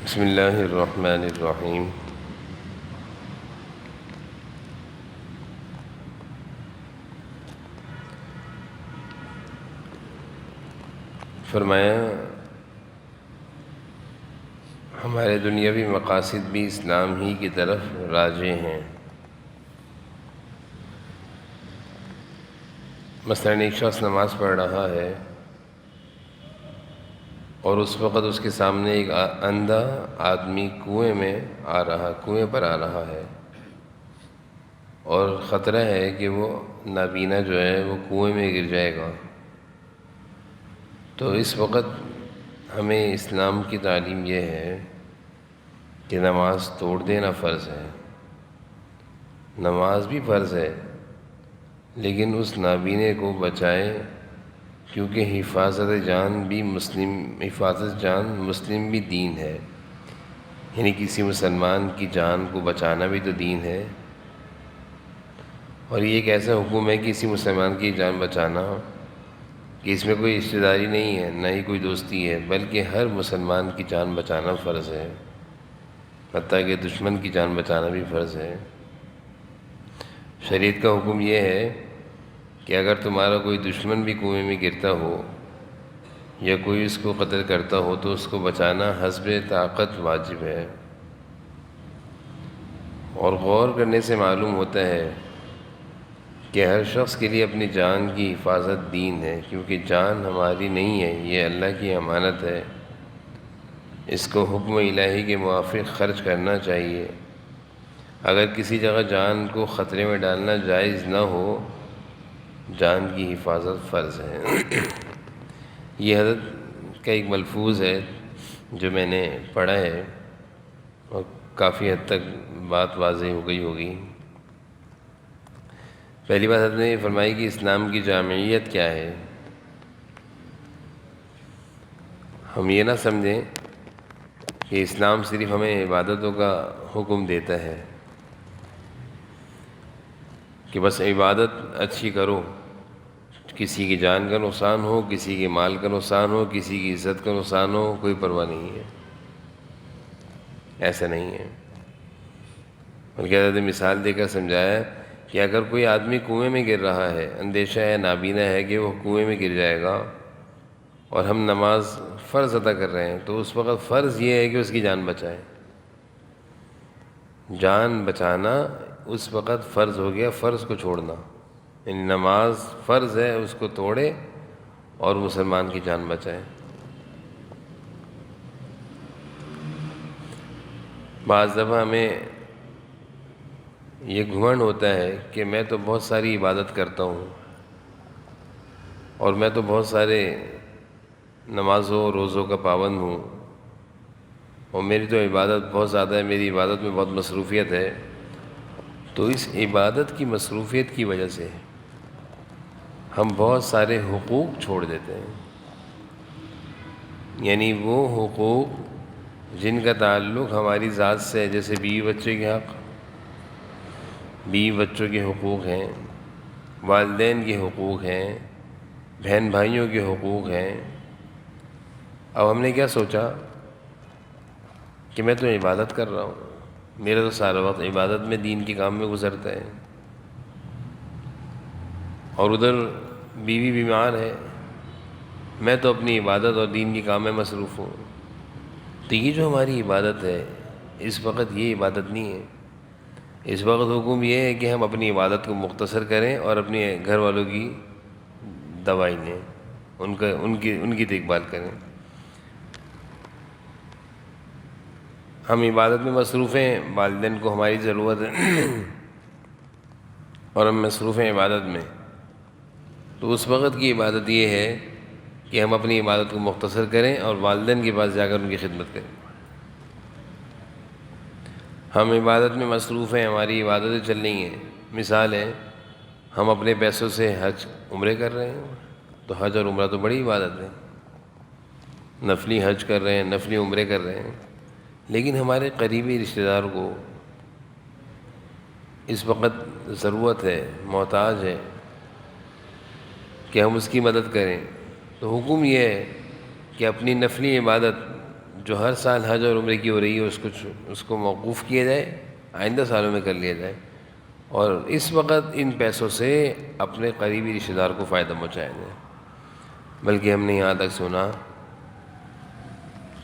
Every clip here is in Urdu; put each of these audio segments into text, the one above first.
بسم اللہ الرحمن الرحیم۔ فرمایا ہمارے دنیاوی مقاصد بھی اسلام ہی کی طرف راجع ہیں۔ مثلاً ایک شخص نماز پڑھ رہا ہے اور اس وقت اس کے سامنے ایک اندھا آدمی کنویں پر آ رہا ہے اور خطرہ ہے کہ وہ نابینا جو ہے وہ کنویں میں گر جائے گا۔ تو اس وقت ہمیں اسلام کی تعلیم یہ ہے کہ نماز توڑ دینا فرض ہے۔ نماز بھی فرض ہے لیکن اس نابینے کو بچائے، کیونکہ حفاظت جان مسلم بھی دین ہے، یعنی کسی مسلمان کی جان کو بچانا بھی تو دین ہے۔ اور یہ ایک ایسا حکم ہے کہ کسی مسلمان کی جان بچانا کہ اس میں کوئی رشتہ داری نہیں ہے، نہ ہی کوئی دوستی ہے، بلکہ ہر مسلمان کی جان بچانا فرض ہے، حتیٰ کہ دشمن کی جان بچانا بھی فرض ہے۔ شریعت کا حکم یہ ہے کہ اگر تمہارا کوئی دشمن بھی کنویں میں گرتا ہو یا کوئی اس کو قتل کرتا ہو تو اس کو بچانا حسب طاقت واجب ہے۔ اور غور کرنے سے معلوم ہوتا ہے کہ ہر شخص کے لیے اپنی جان کی حفاظت دین ہے، کیونکہ جان ہماری نہیں ہے، یہ اللہ کی امانت ہے۔ اس کو حکم الہی کے موافق خرچ کرنا چاہیے۔ اگر کسی جگہ جان کو خطرے میں ڈالنا جائز نہ ہو، جان کی حفاظت فرض ہے۔ یہ حضرت کا ایک ملفوظ ہے جو میں نے پڑھا ہے اور کافی حد تک بات واضح ہو گئی ہوگی۔ پہلی بات حضرت نے یہ فرمائی کہ اسلام کی جامعیت کیا ہے۔ ہم یہ نہ سمجھیں کہ اسلام صرف ہمیں عبادتوں کا حکم دیتا ہے کہ بس عبادت اچھی کرو، کسی کی جان کا نقصان ہو، کسی کے مال کا نقصان ہو، کسی کی عزت کا نقصان ہو، کوئی پرواہ نہیں ہے۔ ایسا نہیں ہے، بلکہ حضرت نے مثال دے کر سمجھایا کہ اگر کوئی آدمی کنویں میں گر رہا ہے، اندیشہ ہے، نابینا ہے کہ وہ کنویں میں گر جائے گا، اور ہم نماز فرض ادا کر رہے ہیں، تو اس وقت فرض یہ ہے کہ اس کی جان بچائیں۔ جان بچانا اس وقت فرض ہو گیا، فرض کو چھوڑنا، یعنی نماز فرض ہے، اس کو توڑے اور مسلمان کی جان بچائے۔ بعض دفعہ ہمیں یہ گھمنڈ ہوتا ہے کہ میں تو بہت ساری عبادت کرتا ہوں اور میں تو بہت سارے نمازوں روزوں کا پابند ہوں اور میری تو عبادت بہت زیادہ ہے، میری عبادت میں بہت مصروفیت ہے۔ تو اس عبادت کی مصروفیت کی وجہ سے ہم بہت سارے حقوق چھوڑ دیتے ہیں، یعنی وہ حقوق جن کا تعلق ہماری ذات سے ہے، جیسے بیوی بچے کے حق، بیوی بچوں کے حقوق ہیں، والدین کے حقوق ہیں، بہن بھائیوں کے حقوق ہیں۔ اب ہم نے کیا سوچا کہ میں تو عبادت کر رہا ہوں، میرا تو سارا وقت عبادت میں دین کے کام میں گزرتا ہے، اور ادھر بیوی بیمار ہے، میں تو اپنی عبادت اور دین کے کام میں مصروف ہوں۔ تو یہ جو ہماری عبادت ہے اس وقت یہ عبادت نہیں ہے۔ اس وقت حکم یہ ہے کہ ہم اپنی عبادت کو مختصر کریں اور اپنے گھر والوں کی دوائی لیں، ان کی دیکھ بھال کریں۔ ہم عبادت میں مصروف ہیں، والدین کو ہماری ضرورت ہے اور ہم مصروف ہیں عبادت میں، تو اس وقت کی عبادت یہ ہے کہ ہم اپنی عبادت کو مختصر کریں اور والدین کے پاس جا کر ان کی خدمت کریں۔ ہم عبادت میں مصروف ہیں، ہماری عبادتیں چل رہی ہیں، مثال ہے ہم اپنے پیسوں سے حج عمرے کر رہے ہیں، تو حج اور عمرہ تو بڑی عبادت ہے، نفلی حج کر رہے ہیں، نفلی عمرے کر رہے ہیں، لیکن ہمارے قریبی رشتہ دار کو اس وقت ضرورت ہے، محتاج ہے کہ ہم اس کی مدد کریں، تو حکم یہ ہے کہ اپنی نفلی عبادت جو ہر سال حج اور عمرے کی ہو رہی ہے اس کو موقوف کیا جائے، آئندہ سالوں میں کر لیا جائے، اور اس وقت ان پیسوں سے اپنے قریبی رشتہ دار کو فائدہ پہنچایا جائے۔ بلکہ ہم نے یہاں تک سنا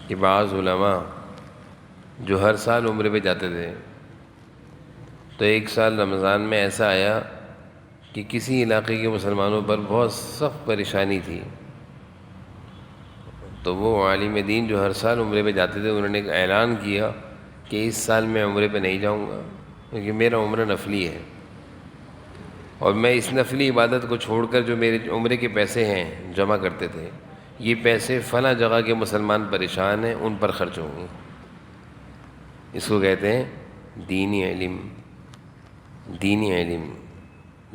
کہ بعض علماء جو ہر سال عمرے پہ جاتے تھے، تو ایک سال رمضان میں ایسا آیا کہ کسی علاقے کے مسلمانوں پر بہت سخت پریشانی تھی، تو وہ عالم دین جو ہر سال عمرے پہ جاتے تھے، انہوں نے ایک اعلان کیا کہ اس سال میں عمرے پہ نہیں جاؤں گا، کیونکہ میرا عمرہ نفلی ہے، اور میں اس نفلی عبادت کو چھوڑ کر جو میرے عمرے کے پیسے ہیں جمع کرتے تھے، یہ پیسے فلاں جگہ کے مسلمان پریشان ہیں ان پر خرچ ہوں گے۔ اس کو کہتے ہیں دینی علم، دینی علم،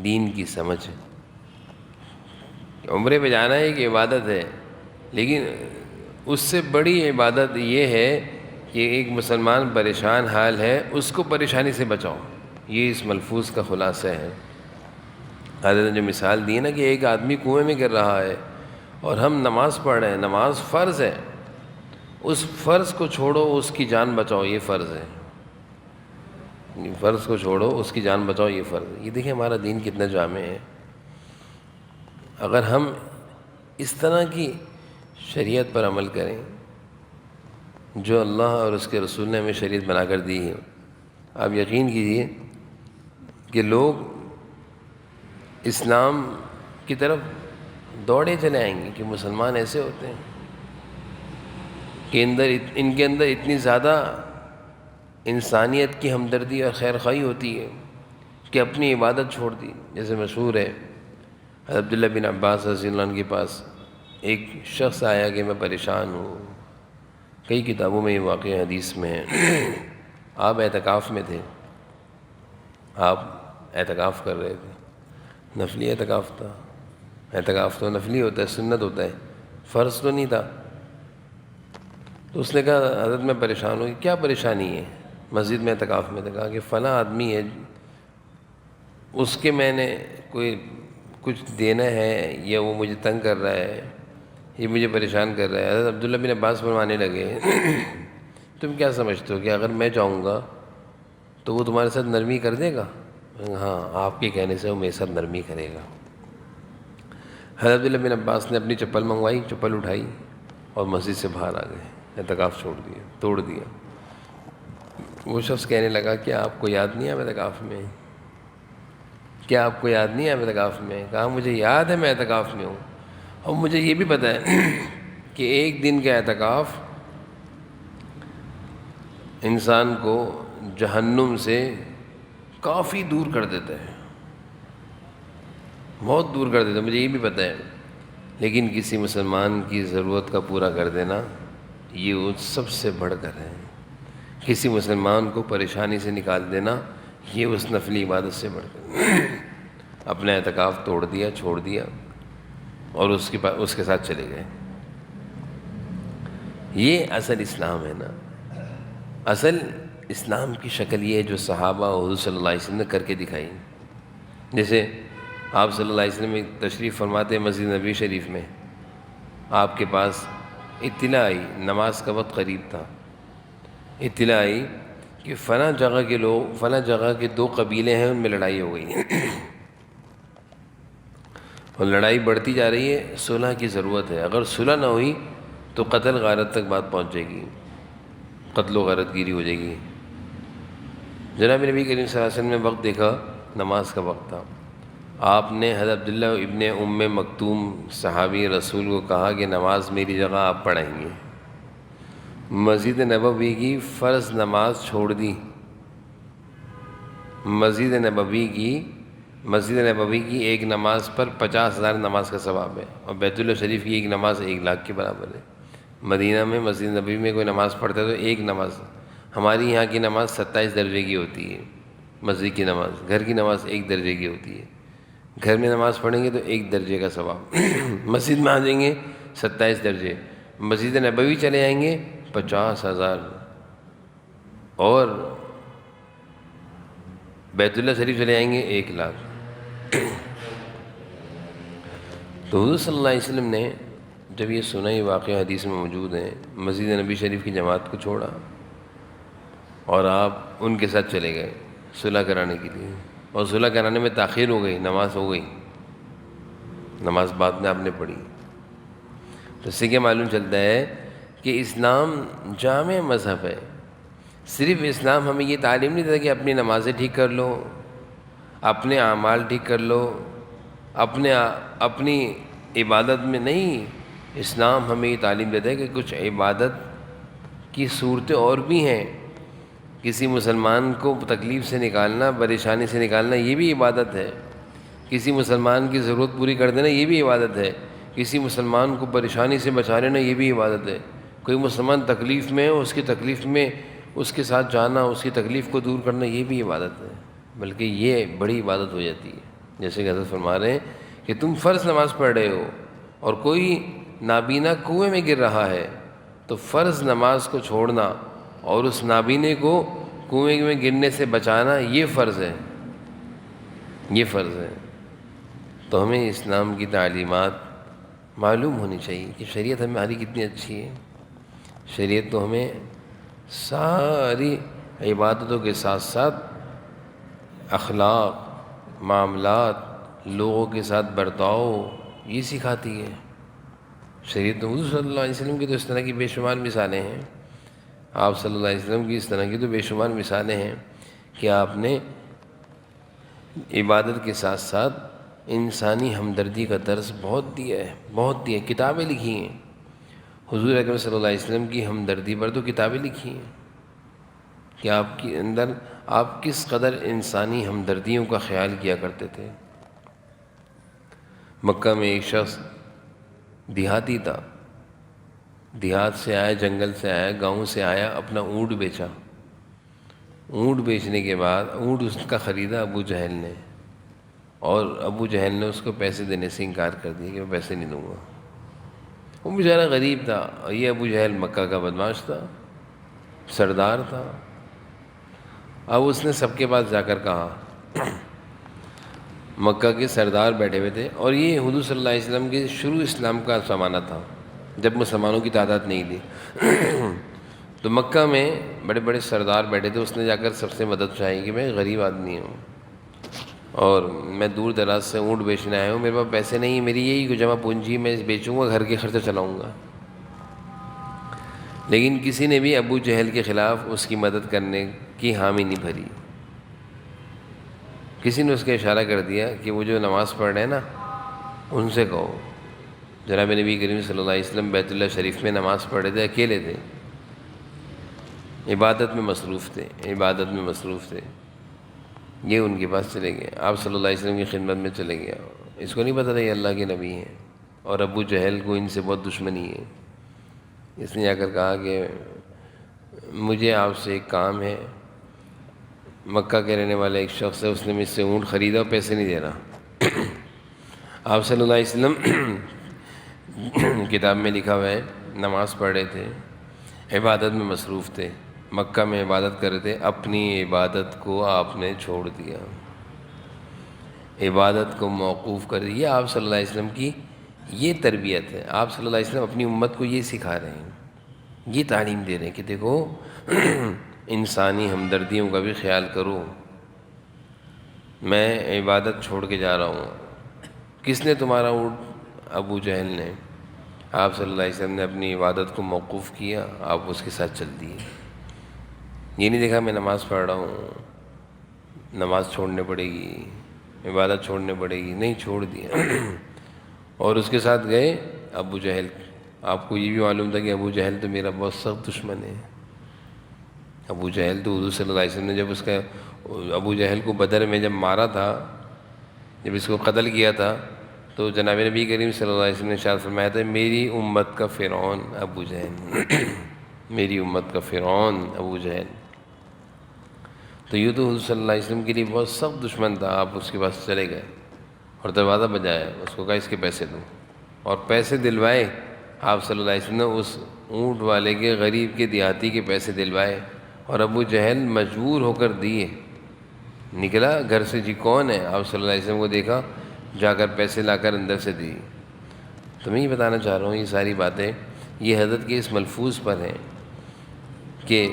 دین کی سمجھ۔ عمرے پہ جانا ایک عبادت ہے، لیکن اس سے بڑی عبادت یہ ہے کہ ایک مسلمان پریشان حال ہے، اس کو پریشانی سے بچاؤ۔ یہ اس ملفوظ کا خلاصہ ہے۔ حضرت نے جو مثال دی نا کہ ایک آدمی کنویں میں گر رہا ہے اور ہم نماز پڑھ رہے ہیں، نماز فرض ہے، اس فرض کو چھوڑو، اس کی جان بچاؤ، یہ فرض ہے۔ فرض کو چھوڑو، اس کی جان بچاؤ، یہ فرض ہے۔ یہ دیکھیں ہمارا دین کتنا جامع ہے۔ اگر ہم اس طرح کی شریعت پر عمل کریں جو اللہ اور اس کے رسول نے ہمیں شریعت بنا کر دی ہے، آپ یقین کیجئے کہ لوگ اسلام کی طرف دوڑے چلے آئیں گے کہ مسلمان ایسے ہوتے ہیں کہ ان کے اندر اتنی زیادہ انسانیت کی ہمدردی اور خیر خواہی ہوتی ہے کہ اپنی عبادت چھوڑ دی۔ جیسے مشہور ہے، حضرت عبداللہ بن عباس رضی اللہ عنہ کے پاس ایک شخص آیا کہ میں پریشان ہوں، کئی کتابوں میں یہ واقعہ حدیث میں ہے۔ آپ اعتکاف میں تھے، آپ اعتکاف کر رہے تھے، نفلی اعتکاف تھا۔ اعتکاف تو نفلی ہوتا ہے، سنت ہوتا ہے، فرض تو نہیں تھا۔ تو اس نے کہا حضرت میں پریشان ہوں۔ کیا پریشانی ہے؟ مسجد میں اعتکاف میں تھا۔ کہا کہ فلاں آدمی ہے، اس کے میں نے کوئی کچھ دینا ہے یا وہ مجھے تنگ کر رہا ہے، یہ مجھے پریشان کر رہا ہے۔ حضرت عبداللہ بن عباس فرمانے لگے تم کیا سمجھتے ہو کہ اگر میں جاؤں گا تو وہ تمہارے ساتھ نرمی کر دے گا؟ ہاں، آپ کے کہنے سے وہ میرے ساتھ نرمی کرے گا۔ حضرت عبداللہ بن عباس نے اپنی چپل منگوائی، چپل اٹھائی اور مسجد سے باہر آ گئے، اعتکاف چھوڑ دیا، توڑ دیا۔ وہ شخص کہنے لگا کہ آپ کو یاد نہیں ہے میں اعتکاف میں؟ کیا آپ کو یاد نہیں ہے میں اعتکاف میں؟ کہا مجھے یاد ہے میں اعتکاف میں ہوں، اور مجھے یہ بھی پتہ ہے کہ ایک دن کا اعتکاف انسان کو جہنم سے کافی دور کر دیتا ہے، بہت دور کر دیتا ہے، مجھے یہ بھی پتہ ہے۔ لیکن کسی مسلمان کی ضرورت کا پورا کر دینا یہ وہ سب سے بڑھ کر ہے۔ کسی مسلمان کو پریشانی سے نکال دینا یہ اس نفلی عبادت سے بڑھ کر۔ اپنا اعتکاف توڑ دیا، چھوڑ دیا، اور اس کے ساتھ چلے گئے۔ یہ اصل اسلام ہے نا۔ اصل اسلام کی شکل یہ ہے جو صحابہ اور حضور صلی اللہ علیہ وسلم نے کر کے دکھائی۔ جیسے آپ صلی اللہ علیہ وسلم میں تشریف فرماتے مسجد نبوی شریف میں، آپ کے پاس اطلاع آئی، نماز کا وقت قریب تھا، اطلاع آئی کہ فلاں جگہ کے لوگ، فلاں جگہ کے دو قبیلے ہیں، ان میں لڑائی ہو گئی اور لڑائی بڑھتی جا رہی ہے، صلح کی ضرورت ہے۔ اگر صلح نہ ہوئی تو قتل غارت تک بات پہنچ جائے گی، قتل و غارت گیری ہو جائے گی۔ جناب نبی کریم صلی اللہ علیہ وسلم نے وقت دیکھا، نماز کا وقت تھا۔ آپ نے حضرت عبداللہ ابن ام مکتوم صحابی رسول کو کہا کہ نماز میری جگہ آپ پڑھائیں گے۔ مسجد نبوی کی فرض نماز چھوڑ دی، مسجد نبوی کی ایک نماز پر 50,000 نماز کا ثواب ہے، اور بیت اللہ شریف کی ایک نماز 1,00,000 کے برابر ہے۔ مدینہ میں مسجد نبوی میں کوئی نماز پڑھتا ہے تو ایک نماز، ہماری یہاں کی نماز 27 درجے کی ہوتی ہے، مسجد کی نماز، گھر کی نماز 1 درجے کی ہوتی ہے۔ گھر میں نماز پڑھیں گے تو 1 درجے کا ثواب، مسجد میں آ جائیں گے 27 درجے، مسجد نبوی چلے جائیں گے 50,000، اور بیت اللہ شریف چلے جائیں گے 1,00,000۔ تو حضور صلی اللہ علیہ وسلم نے جب یہ سنا یہ واقعہ حدیث میں موجود ہے، مسجد نبی شریف کی جماعت کو چھوڑا اور آپ ان کے ساتھ چلے گئے صلح کرانے کے لیے، اور صلح کرانے میں تاخیر ہو گئی، نماز ہو گئی، نماز بعد میں آپ نے پڑھی. تو اس سے کیا معلوم چلتا ہے کہ اسلام جامع مذہب ہے. صرف اسلام ہمیں یہ تعلیم نہیں دیتا کہ اپنی نمازیں ٹھیک کر لو، اپنے اعمال ٹھیک کر لو، اپنی عبادت میں نہیں. اسلام ہمیں یہ تعلیم دیتا ہے کہ کچھ عبادت کی صورتیں اور بھی ہیں. کسی مسلمان کو تکلیف سے نکالنا، پریشانی سے نکالنا، یہ بھی عبادت ہے. کسی مسلمان کی ضرورت پوری کر دینا، یہ بھی عبادت ہے. کسی مسلمان کو پریشانی سے بچا لینا، یہ بھی عبادت ہے. کوئی مسلمان تکلیف میں ہو، اس کی تکلیف میں اس کے ساتھ جانا، اس کی تکلیف کو دور کرنا، یہ بھی عبادت ہے. بلکہ یہ بڑی عبادت ہو جاتی ہے. جیسے کہ حضرت فرما رہے ہیں کہ تم فرض نماز پڑھ رہے ہو اور کوئی نابینا کنویں میں گر رہا ہے، تو فرض نماز کو چھوڑنا اور اس نابینے کو کنویں میں گرنے سے بچانا، یہ فرض ہے، یہ فرض ہے. تو ہمیں اسلام کی تعلیمات معلوم ہونی چاہیے کہ شریعت ہماری کتنی اچھی ہے. شریعت تو ہمیں ساری عبادتوں کے ساتھ ساتھ اخلاق، معاملات، لوگوں کے ساتھ برتاؤ، یہ سکھاتی ہے. شریعت تو حضور صلی اللہ علیہ وسلم کی تو اس طرح کی بے شمار مثالیں ہیں. آپ صلی اللہ علیہ وسلم کی اس طرح کی تو بے شمار مثالیں ہیں کہ آپ نے عبادت کے ساتھ ساتھ انسانی ہمدردی کا درس بہت دیا ہے، بہت دیا ہے. کتابیں لکھی ہیں حضور اکرم صلی اللہ علیہ وسلم کی ہمدردی پر، تو کتابیں لکھی ہیں کہ آپ کے اندر آپ کس قدر انسانی ہمدردیوں کا خیال کیا کرتے تھے. مکہ میں ایک شخص دیہاتی تھا، دیہات سے آیا، جنگل سے آیا، گاؤں سے آیا، اپنا اونٹ بیچا. اونٹ بیچنے کے بعد اونٹ اس کا خریدا ابو جہل نے، اور ابو جہل نے اس کو پیسے دینے سے انکار کر دیا کہ میں پیسے نہیں دوں گا. وہ بیچارہ غریب تھا، اور یہ ابو جہل مکہ کا بدماش تھا، سردار تھا. اب اس نے سب کے پاس جا کر کہا، مکہ کے سردار بیٹھے ہوئے تھے، اور یہ حضور صلی اللہ علیہ وسلم کے شروع اسلام کا زمانہ تھا جب مسلمانوں کی تعداد نہیں تھی. تو مکہ میں بڑے بڑے سردار بیٹھے تھے. اس نے جا کر سب سے مدد چاہی کہ میں غریب آدمی ہوں اور میں دور دراز سے اونٹ بیچنے آیا ہوں، میرے پاس پیسے نہیں ہیں، میری یہی کوئی جمع پونجی، میں بیچوں گا، گھر کے خرچہ چلاؤں گا. لیکن کسی نے بھی ابو جہل کے خلاف اس کی مدد کرنے کی حامی نہیں بھری. کسی نے اس کا اشارہ کر دیا کہ وہ جو نماز پڑھ رہے ہیں نا، ان سے کہو. جناب نبی کریم صلی اللہ علیہ وسلم بیت اللہ شریف میں نماز پڑھ رہے تھے، اکیلے تھے، عبادت میں مصروف تھے، عبادت میں مصروف تھے. یہ ان کے پاس چلے گئے، آپ صلی اللہ علیہ وسلم کی خدمت میں چلے گیا. اس کو نہیں پتہ تھا یہ اللہ کے نبی ہیں، اور ابو جہل کو ان سے بہت دشمنی ہے. اس نے جا کر کہا کہ مجھے آپ سے ایک کام ہے. مکہ کے رہنے والا ایک شخص ہے، اس نے مجھ سے اونٹ خریدا اور پیسے نہیں دے رہا. آپ صلی اللہ علیہ وسلم کتاب میں لکھا ہوا ہے نماز پڑھ رہے تھے، عبادت میں مصروف تھے، مکہ میں عبادت کر رہے تھے، اپنی عبادت کو آپ نے چھوڑ دیا، عبادت کو موقوف کر دیا. یہ آپ صلی اللہ علیہ وسلم کی یہ تربیت ہے. آپ صلی اللہ علیہ وسلم اپنی امت کو یہ سکھا رہے ہیں، یہ تعلیم دے رہے ہیں کہ دیکھو انسانی ہمدردیوں کا بھی خیال کرو. میں عبادت چھوڑ کے جا رہا ہوں. کس نے تمہارا اونٹ؟ ابو جہل نے. آپ صلی اللہ علیہ وسلم نے اپنی عبادت کو موقوف کیا، آپ اس کے ساتھ چل دیے. یہ نہیں دیکھا میں نماز پڑھ رہا ہوں، نماز چھوڑنے پڑے گی، عبادت چھوڑنے پڑے گی، نہیں، چھوڑ دیا. اور اس کے ساتھ گئے ابو جہل. آپ کو یہ بھی معلوم تھا کہ ابو جہل تو میرا بہت سخت دشمن ہے. ابو جہل تو حضور صلی اللہ علیہ وسلم نے جب اس کا ابو جہل کو بدر میں جب مارا تھا، جب اس کو قتل کیا تھا، تو جناب نبی کریم صلی اللہ علیہ وسلم نے ارشاد فرمایا تھا میری امت کا فرعون ابو جہل. میری امت کا فرعون ابو جہل. تو یوں تو حضور صلی اللہ علیہ وسلم کے لیے بہت سخت دشمن تھا. آپ اس کے پاس چلے گئے اور دروازہ بجایا، اس کو کہا اس کے پیسے دو، اور پیسے دلوائے. آپ صلی اللہ علیہ وسلم نے اس اونٹ والے کے، غریب کے، دیہاتی کے پیسے دلوائے، اور ابو جہل مجبور ہو کر دیے. نکلا گھر سے، جی کون ہے؟ آپ صلی اللہ علیہ وسلم کو دیکھا، جا کر پیسے لا کر اندر سے دی. تو میں یہ بتانا چاہ رہا ہوں یہ ساری باتیں یہ حضرت کے اس ملفوظ پر ہیں کہ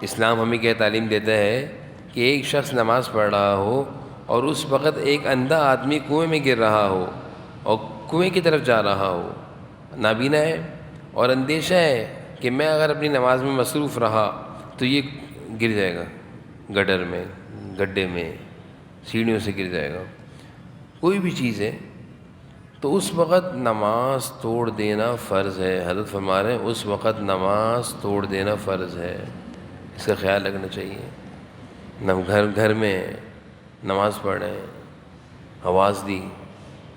اسلام ہمیں کیا تعلیم دیتا ہے کہ ایک شخص نماز پڑھ رہا ہو اور اس وقت ایک اندھا آدمی کنویں میں گر رہا ہو اور کنویں کی طرف جا رہا ہو، نابینا ہے اور اندیشہ ہے کہ میں اگر اپنی نماز میں مصروف رہا تو یہ گر جائے گا، گڈر میں، گڈھے میں، سیڑھیوں سے گر جائے گا، کوئی بھی چیز ہے، تو اس وقت نماز توڑ دینا فرض ہے۔ حضرت فرما رہے ہیں اس وقت نماز توڑ دینا فرض ہے، اس کا خیال رکھنا چاہیے۔ گھر میں نماز پڑھ رہے ہیں، آواز دی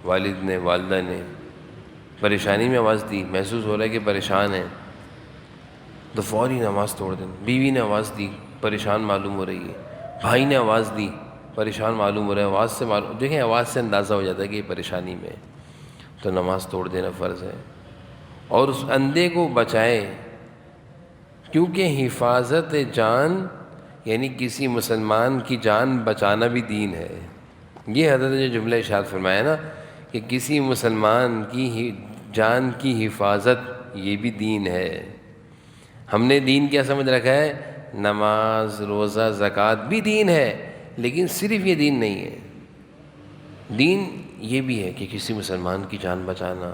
والد نے، والدہ نے، پریشانی میں آواز دی، محسوس ہو رہا ہے کہ پریشان ہیں تو فوری نماز توڑ دیں۔ بیوی نے آواز دی، پریشان معلوم ہو رہی ہے، بھائی نے آواز دی، پریشان معلوم ہو رہا ہے، آواز سے دیکھیں آواز سے اندازہ ہو جاتا ہے کہ یہ پریشانی میں، تو نماز توڑ دینا فرض ہے۔ اور اس اندھے کو بچائے، کیونکہ حفاظت جان یعنی کسی مسلمان کی جان بچانا بھی دین ہے۔ یہ حضرت نے جو جملہ ارشاد فرمایا نا کہ کسی مسلمان کی جان کی حفاظت، یہ بھی دین ہے۔ ہم نے دین کیا سمجھ رکھا ہے؟ نماز، روزہ، زکوٰۃ بھی دین ہے، لیکن صرف یہ دین نہیں ہے۔ دین یہ بھی ہے کہ کسی مسلمان کی جان بچانا،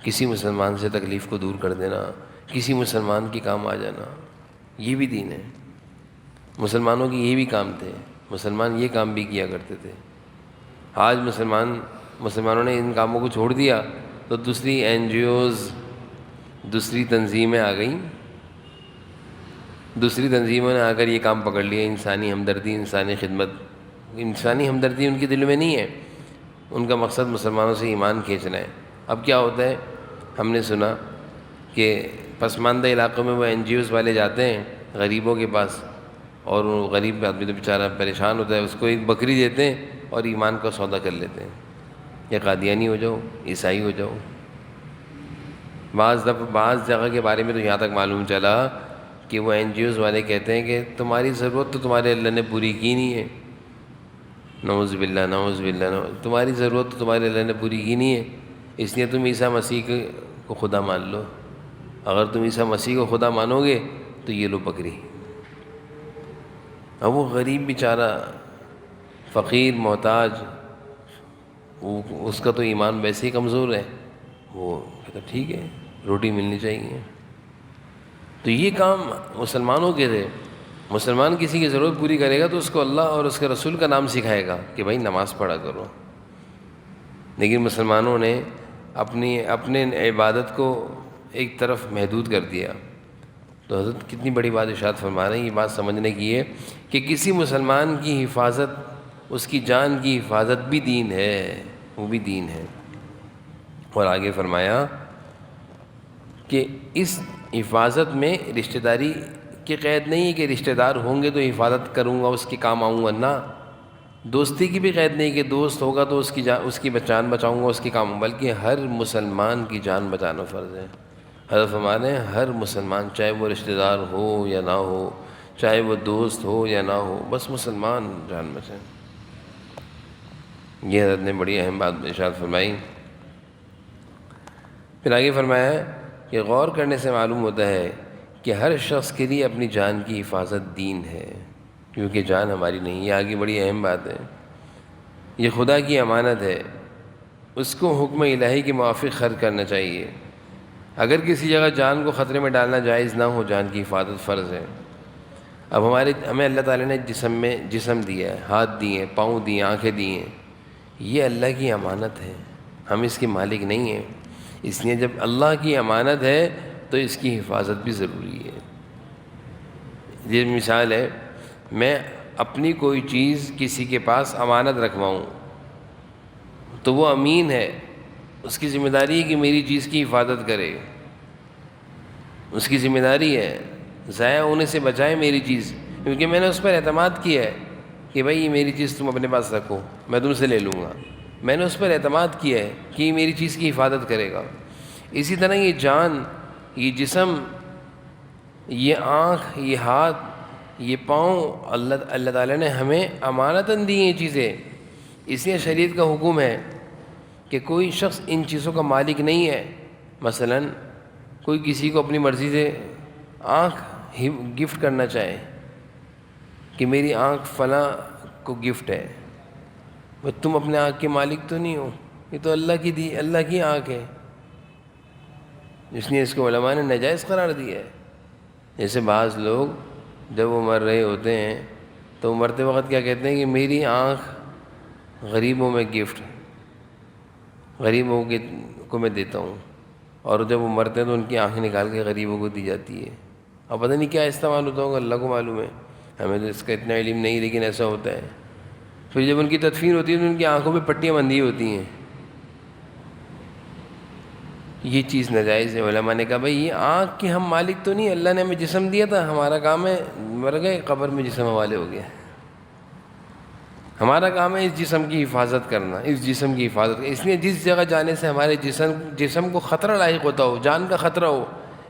کسی مسلمان سے تکلیف کو دور کر دینا، کسی مسلمان کے کام آ جانا، یہ بھی دین ہے۔ مسلمانوں کی یہ بھی کام تھے، مسلمان یہ کام بھی کیا کرتے تھے۔ آج مسلمانوں نے ان کاموں کو چھوڑ دیا تو دوسری NGOs، دوسری تنظیمیں آ گئیں، دوسری تنظیموں نے آ کر یہ کام پکڑ لیا، انسانی ہمدردی، انسانی خدمت۔ انسانی ہمدردی ان کے دلوں میں نہیں ہے، ان کا مقصد مسلمانوں سے ایمان کھینچنا ہے۔ اب کیا ہوتا ہے، ہم نے سنا کہ پسماندہ علاقوں میں وہ NGOs والے جاتے ہیں غریبوں کے پاس، اور وہ غریب آدمی تو بیچارہ پریشان ہوتا ہے، اس کو ایک بکری دیتے ہیں اور ایمان کا سودا کر لیتے ہیں، یا قادیانی ہو جاؤ، عیسائی ہو جاؤ۔ بعض جگہ کے بارے میں تو یہاں تک معلوم چلا کہ وہ NGOs والے کہتے ہیں کہ تمہاری ضرورت تو تمہارے اللہ نے پوری کی نہیں ہے، نعوذ باللہ، نعوذ باللہ، تمہاری ضرورت تو تمہارے اللہ نے پوری کی نہیں ہے، اس لیے تم عیسیٰ مسیح کو خدا مان لو، اگر تم عیسیٰ مسیح کو خدا مانو گے تو یہ لو بکری۔ اب وہ غریب بیچارہ، فقیر، محتاج، اس کا تو ایمان ویسے ہی کمزور ہے، وہ کہتا ٹھیک ہے روٹی ملنی چاہیے۔ تو یہ کام مسلمانوں کے تھے۔ مسلمان کسی کی ضرورت پوری کرے گا تو اس کو اللہ اور اس کے رسول کا نام سکھائے گا کہ بھائی نماز پڑھا کرو، لیکن مسلمانوں نے اپنے عبادت کو ایک طرف محدود کر دیا۔ تو حضرت کتنی بڑی بات ارشاد فرما رہے ہیں، یہ بات سمجھنے کی ہے کہ کسی مسلمان کی حفاظت، اس کی جان کی حفاظت بھی دین ہے، وہ بھی دین ہے۔ اور آگے فرمایا کہ اس حفاظت میں رشتہ داری کی قید نہیں ہے کہ رشتہ دار ہوں گے تو حفاظت کروں گا، اس کے کام آؤں گا، نہ۔ دوستی کی بھی قید نہیں کہ دوست ہوگا تو اس کی جان بچاؤں گا، اس کے کام، بلکہ ہر مسلمان کی جان بچانا فرض ہے۔ حضرت فرماتے ہیں ہر مسلمان، چاہے وہ رشتہ دار ہو یا نہ ہو، چاہے وہ دوست ہو یا نہ ہو، بس مسلمان جان بچائیں۔ یہ حضرت نے بڑی اہم بات ارشاد فرمائی۔ پھر آگے فرمایا کہ غور کرنے سے معلوم ہوتا ہے کہ ہر شخص کے لیے اپنی جان کی حفاظت دین ہے، کیونکہ جان ہماری نہیں۔ یہ آگے بڑی اہم بات ہے، یہ خدا کی امانت ہے، اس کو حکم الہی کے موافق خرچ کرنا چاہیے۔ اگر کسی جگہ جان کو خطرے میں ڈالنا جائز نہ ہو، جان کی حفاظت فرض ہے۔ اب ہمیں اللہ تعالیٰ نے جسم دیا ہے، ہاتھ دیے ہیں، پاؤں دیے ہیں، آنکھیں دی ہیں، یہ اللہ کی امانت ہے، ہم اس کے مالک نہیں ہیں، اس لیے جب اللہ کی امانت ہے تو اس کی حفاظت بھی ضروری ہے۔ یہ مثال ہے، میں اپنی کوئی چیز کسی کے پاس امانت رکھواؤں تو وہ امین ہے، اس کی ذمہ داری ہے کہ میری چیز کی حفاظت کرے، اس کی ذمہ داری ہے ضائع ہونے سے بچائے میری چیز، کیونکہ میں نے اس پر اعتماد کیا ہے کہ بھائی یہ میری چیز تم اپنے پاس رکھو، میں تم سے لے لوں گا، میں نے اس پر اعتماد کیا ہے کہ یہ میری چیز کی حفاظت کرے گا۔ اسی طرح یہ جان، یہ جسم، یہ آنکھ، یہ ہاتھ، یہ پاؤں، اللہ تعالیٰ نے ہمیں امانتاً دی ہیں یہ چیزیں، اس لیے شریعت کا حکم ہے کہ کوئی شخص ان چیزوں کا مالک نہیں ہے، مثلا کوئی کسی کو اپنی مرضی سے آنکھ گفٹ کرنا چاہے کہ میری آنکھ فلاں کو گفٹ ہے، بس تم اپنے آنکھ کے مالک تو نہیں ہو، یہ تو اللہ کی دی، اللہ کی آنکھ ہے، اس لیے اس کو علماء نے ناجائز قرار دیا ہے۔ جیسے بعض لوگ جب وہ مر رہے ہوتے ہیں تو وہ مرتے وقت کیا کہتے ہیں کہ میری آنکھ غریبوں میں گفٹ، غریبوں کو میں دیتا ہوں، اور جب وہ مرتے ہیں تو ان کی آنکھیں نکال کے غریبوں کو دی جاتی ہے۔ اب پتہ نہیں کیا استعمال ہوتا ہوگا، اللہ کو معلوم ہے، ہمیں تو اس کا اتنا علم نہیں، لیکن ایسا ہوتا ہے۔ پھر جب ان کی تدفین ہوتی ہے تو ان کی آنکھوں پہ پٹیاں بندھی ہوتی ہیں، یہ چیز ناجائز ہے۔ علماء نے کہا بھائی یہ آنکھ کے ہم مالک تو نہیں، اللہ نے ہمیں جسم دیا تھا، ہمارا کام ہے مر گئے قبر میں جسم حوالے ہو گیا، ہمارا کام ہے اس جسم کی حفاظت کرنا، اس جسم کی حفاظت کرنا۔ اس لیے جس جگہ جانے سے ہمارے جسم کو خطرہ لاحق ہوتا ہو، جان کا خطرہ ہو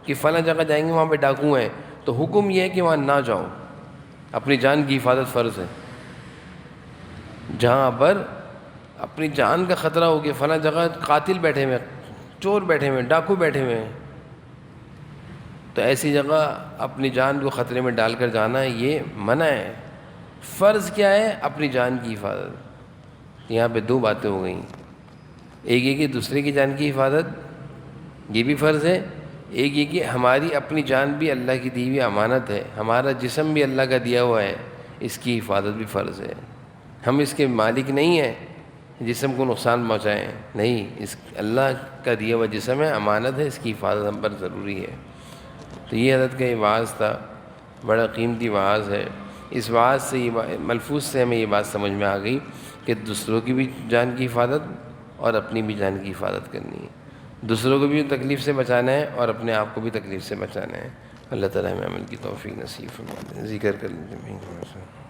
کہ فلاں جگہ جائیں گے وہاں پہ ڈاکو ہیں، تو حکم یہ ہے کہ وہاں نہ جاؤ، اپنی جان کی حفاظت فرض ہے۔ جہاں پر اپنی جان کا خطرہ ہو کہ فلاں جگہ قاتل بیٹھے ہوئے، چور بیٹھے ہوئے، ڈاکو بیٹھے ہوئے ہیں، تو ایسی جگہ اپنی جان کو خطرے میں ڈال کر جانا ہے، یہ منع ہے۔ فرض کیا ہے؟ اپنی جان کی حفاظت۔ یہاں پہ دو باتیں ہو گئیں، ایک یہ کہ دوسرے کی جان کی حفاظت یہ بھی فرض ہے، ایک یہ کہ ہماری اپنی جان بھی اللہ کی دی ہوئی امانت ہے، ہمارا جسم بھی اللہ کا دیا ہوا ہے، اس کی حفاظت بھی فرض ہے۔ ہم اس کے مالک نہیں ہیں جسم کو نقصان پہنچائیں، نہیں، اس اللہ کا دیا ہوا جسم ہے، امانت ہے، اس کی حفاظت ہم پر ضروری ہے۔ تو یہ حضرت کا یہ وعظ تھا، بڑا قیمتی وعظ ہے۔ اس وعظ سے ملفوظ سے ہمیں یہ بات سمجھ میں آ گئی کہ دوسروں کی بھی جان کی حفاظت اور اپنی بھی جان کی حفاظت کرنی ہے، دوسروں کو بھی تکلیف سے بچانا ہے اور اپنے آپ کو بھی تکلیف سے بچانا ہے۔ اللہ تعالیٰ ہمیں عمل کی توفیق نصیب فرما دے۔ ذکر کر لیتے ہیں۔